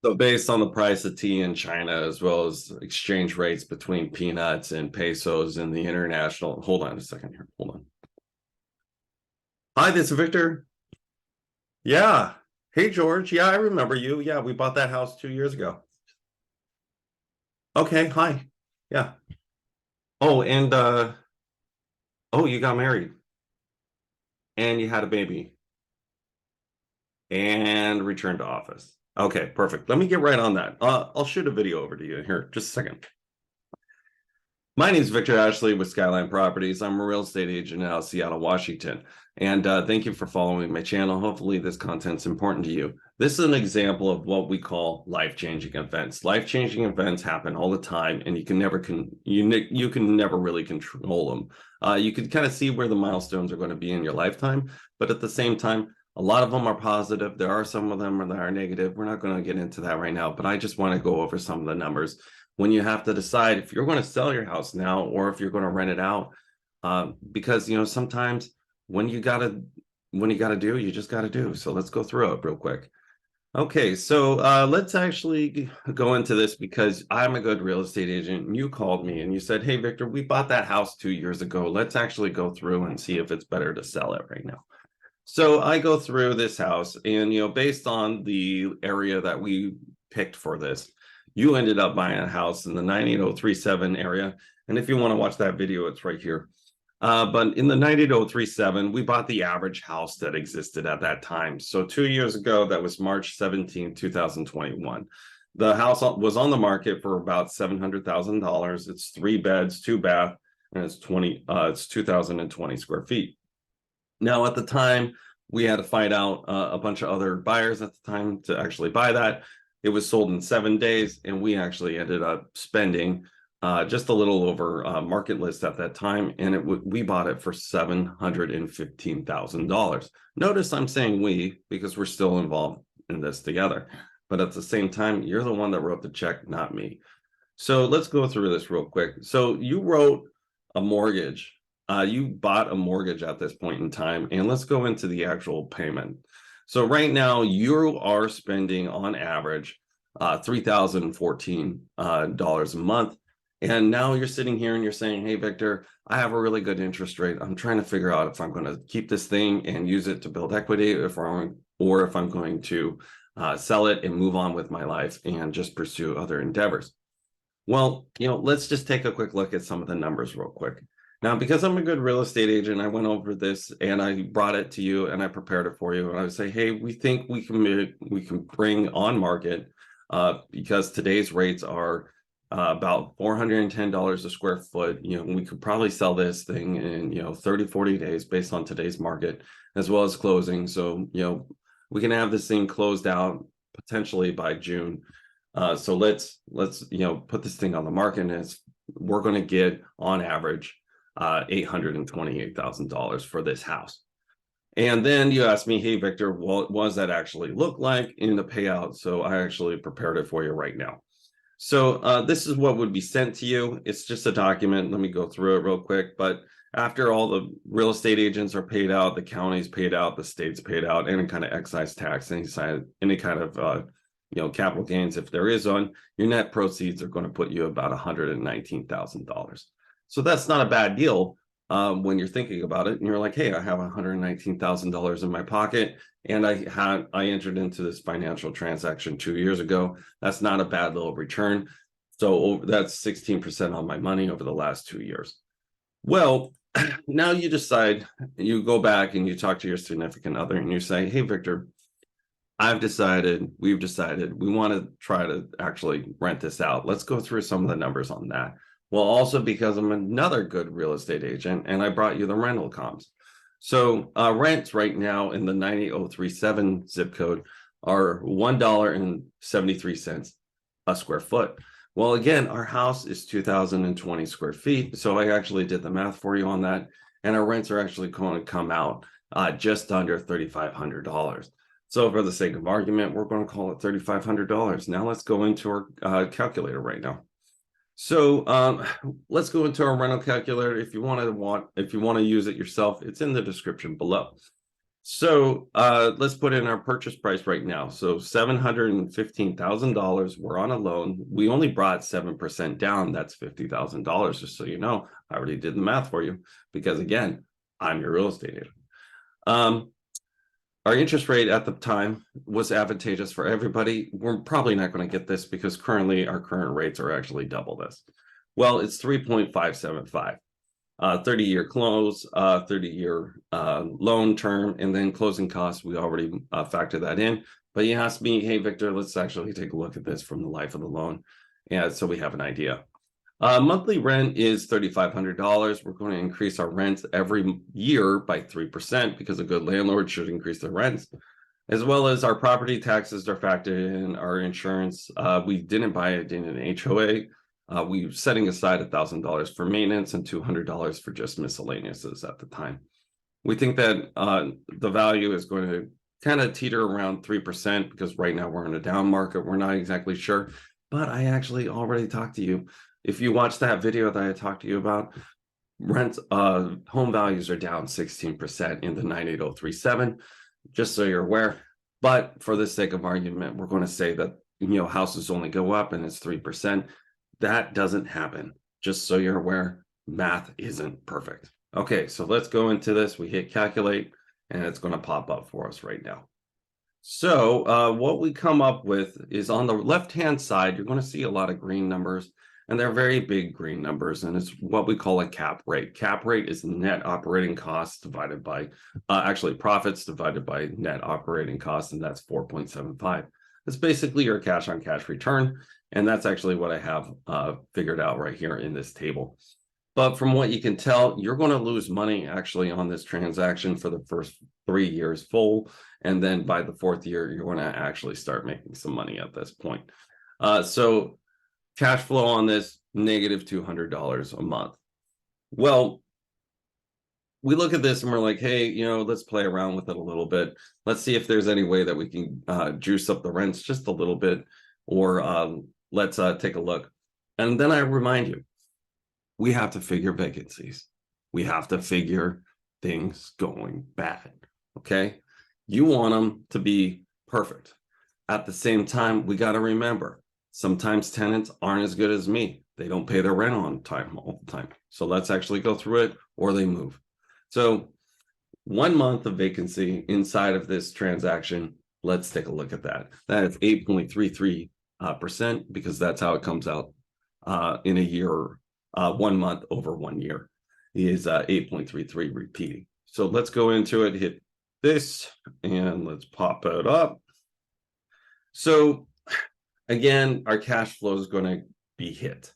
So based on the price of tea in China, as well as exchange rates between peanuts and pesos and the international, hold on a second here. Hold on. Hi, this is Victor. Yeah. Hey, George. Yeah, I remember you. Yeah, we bought that house 2 years ago. Okay. Hi. Yeah. Oh, and oh, you got married and you had a baby and returned to office. Okay, perfect. Let me get right on that. I'll shoot a video over to you here. Just a second. My name is Victor Ashley with Skyline Properties. I'm a real estate agent out of Seattle, Washington. And thank you for following my channel. Hopefully this content's important to you. This is an example of what we call life-changing events. Life-changing events happen all the time, and you can never really control them. You can kind of see where the milestones are going to be in your lifetime, but at the same time, a lot of them are positive. There are some of them that are negative. We're not going to get into that right now, but I just want to go over some of the numbers when you have to decide if you're going to sell your house now or if you're going to rent it out. Because sometimes when you gotta do, you just gotta do. So let's go through it real quick. Okay, so let's actually go into this because I'm a good real estate agent and you called me and you said, hey Victor, we bought that house 2 years ago. Let's actually go through and see if it's better to sell it right now. So I go through this house and based on the area that we picked for this, you ended up buying a house in the 98037 area. And if you want to watch that video, it's right here. But in the 98037, we bought the average house that existed at that time. So 2 years ago, that was March 17, 2021. The house was on the market for about $700,000. It's 3 beds, 2 bath, and it's 2,020 square feet. Now, at the time, we had to fight out a bunch of other buyers at the time to actually buy that. It was sold in 7 days, and we actually ended up spending just a little over market list at that time, and we bought it for $715,000. Notice I'm saying we because we're still involved in this together, but at the same time, you're the one that wrote the check, not me. So let's go through this real quick. So you wrote a mortgage. You bought a mortgage at this point in time, and let's go into the actual payment. So right now you are spending on average $3,014 a month. And now you're sitting here and you're saying, hey, Victor, I have a really good interest rate. I'm trying to figure out if I'm going to keep this thing and use it to build equity, or if I'm going to sell it and move on with my life and just pursue other endeavors. Well, let's just take a quick look at some of the numbers real quick. Now, because I'm a good real estate agent, I went over this and I brought it to you and I prepared it for you. And I would say, hey, we think we can bring on market because today's rates are about $410 a square foot. We could probably sell this thing in 30, 40 days based on today's market, as well as closing. So we can have this thing closed out potentially by June. So let's put this thing on the market, and we're going to get on average $828,000 for this house. And then you asked me, hey Victor, what does that actually look like in the payout? So I actually prepared it for you right now. So this is what would be sent to you. It's just a document. Let me go through it real quick. But after all the real estate agents are paid out, the county's paid out, the state's paid out, any kind of excise tax, any kind of capital gains, if there is one, your net proceeds are going to put you about $119,000. So that's not a bad deal when you're thinking about it. And you're like, hey, I have $119,000 in my pocket. And I entered into this financial transaction 2 years ago. That's not a bad little return. So that's 16% on my money over the last 2 years. Well, now you decide, you go back and you talk to your significant other and you say, hey, Victor, we've decided, we want to try to actually rent this out. Let's go through some of the numbers on that. Well, also because I'm another good real estate agent and I brought you the rental comps. So rents right now in the 98037 zip code are $1.73 a square foot. Well, again, our house is 2,020 square feet. So I actually did the math for you on that. And our rents are actually going to come out just under $3,500. So for the sake of argument, we're going to call it $3,500. Now let's go into our calculator right now. So let's go into our rental calculator. If you want to use it yourself, it's in the description below. So let's put in our purchase price right now. So $715,000. We're on a loan. We only brought 7% down. That's $50,000. Just so you know, I already did the math for you because again, I'm your real estate agent. Our interest rate at the time was advantageous for everybody. We're probably not going to get this because currently our current rates are actually double this. Well, it's 3.575. 30-year close, 30-year loan term, and then closing costs. We already factor that in. But you asked me, hey, Victor, let's actually take a look at this from the life of the loan. And so we have an idea. Monthly rent is $3,500. We're going to increase our rents every year by 3% because a good landlord should increase their rents, as well as our property taxes are factored in, our insurance. We didn't buy it in an HOA. We were setting aside $1,000 for maintenance and $200 for just miscellaneouses at the time. We think that the value is going to kind of teeter around 3% because right now we're in a down market. We're not exactly sure, but I actually already talked to you. If you watch that video that I talked to you about, rents, home values are down 16% in the 98037, just so you're aware. But for the sake of argument, we're going to say that, houses only go up and it's 3%. That doesn't happen. Just so you're aware, math isn't perfect. Okay, so let's go into this. We hit calculate and it's going to pop up for us right now. So what we come up with is on the left-hand side, you're going to see a lot of green numbers, and they're very big green numbers, and it's what we call a cap rate. Cap rate is net operating costs divided by, actually profits divided by net operating costs, and that's 4.75. That's basically your cash on cash return, and that's actually what I have figured out right here in this table. But from what you can tell, you're going to lose money actually on this transaction for the first 3 years full. And then by the 4th year, you're going to actually start making some money at this point. So cash flow on this, negative $200 a month. Well, we look at this and we're like, hey, let's play around with it a little bit. Let's see if there's any way that we can juice up the rents just a little bit, or let's take a look. And then I remind you, we have to figure vacancies. We have to figure things going bad, okay? You want them to be perfect. At the same time, we got to remember, sometimes tenants aren't as good as me. They don't pay their rent on time all the time. So let's actually go through it, or they move. So 1 month of vacancy inside of this transaction, let's take a look at that. That is 8.33%, because that's how it comes out in a year. 1 month over 1 year is 8.33 repeating. So let's go into it, hit this, and let's pop it up. So again, our cash flow is going to be hit.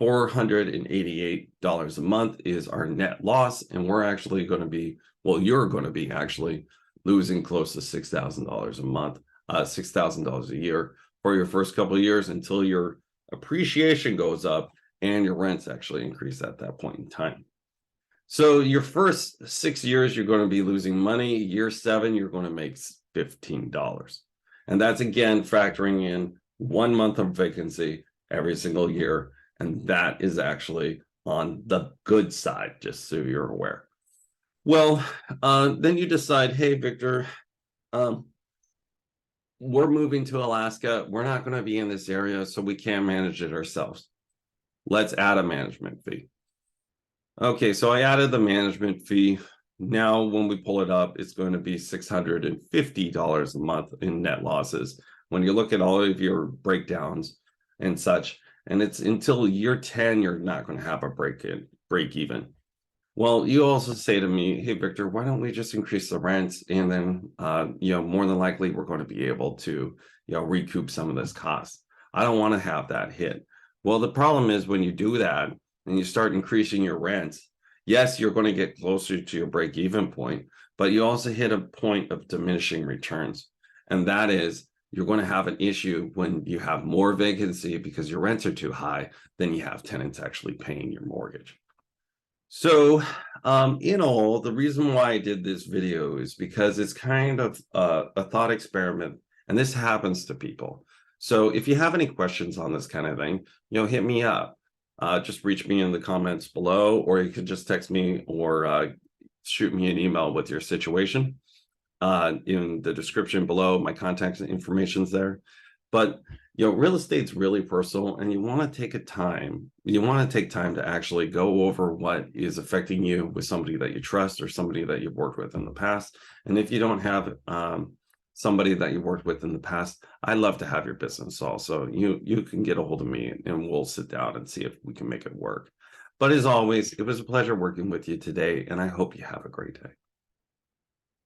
$488 a month is our net loss, and we're actually going to be, well, you're going to be actually losing close to $6,000 a month, $6,000 a year for your first couple of years until your appreciation goes up and your rents actually increase at that point in time. So your first 6 years, you're going to be losing money. Year 7, you're going to make $15. And that's, again, factoring in 1 month of vacancy every single year. And that is actually on the good side, just so you're aware. Well, then you decide, hey, Victor, we're moving to Alaska. We're not going to be in this area, so we can't manage it ourselves. Let's add a management fee. Okay, so I added the management fee. Now, when we pull it up, it's going to be $650 a month in net losses. When you look at all of your breakdowns and such, and it's until year 10, you're not going to have a break even. Well, you also say to me, hey, Victor, why don't we just increase the rents? And then, more than likely, we're going to be able to, recoup some of this cost. I don't want to have that hit. Well, the problem is when you do that and you start increasing your rents, yes, you're going to get closer to your break-even point, but you also hit a point of diminishing returns. And that is, you're going to have an issue when you have more vacancy because your rents are too high than you have tenants actually paying your mortgage. So in all, the reason why I did this video is because it's kind of a thought experiment, and this happens to people. So if you have any questions on this kind of thing, hit me up. Just reach me in the comments below, or you could just text me or shoot me an email with your situation. in the description below. My contact information's there. But real estate's really personal, and you want to take time to actually go over what is affecting you with somebody that you trust or somebody that you've worked with in the past. And if you don't have somebody that you worked with in the past, I'd love to have your business also. You can get a hold of me and we'll sit down and see if we can make it work. But as always, it was a pleasure working with you today, and I hope you have a great day.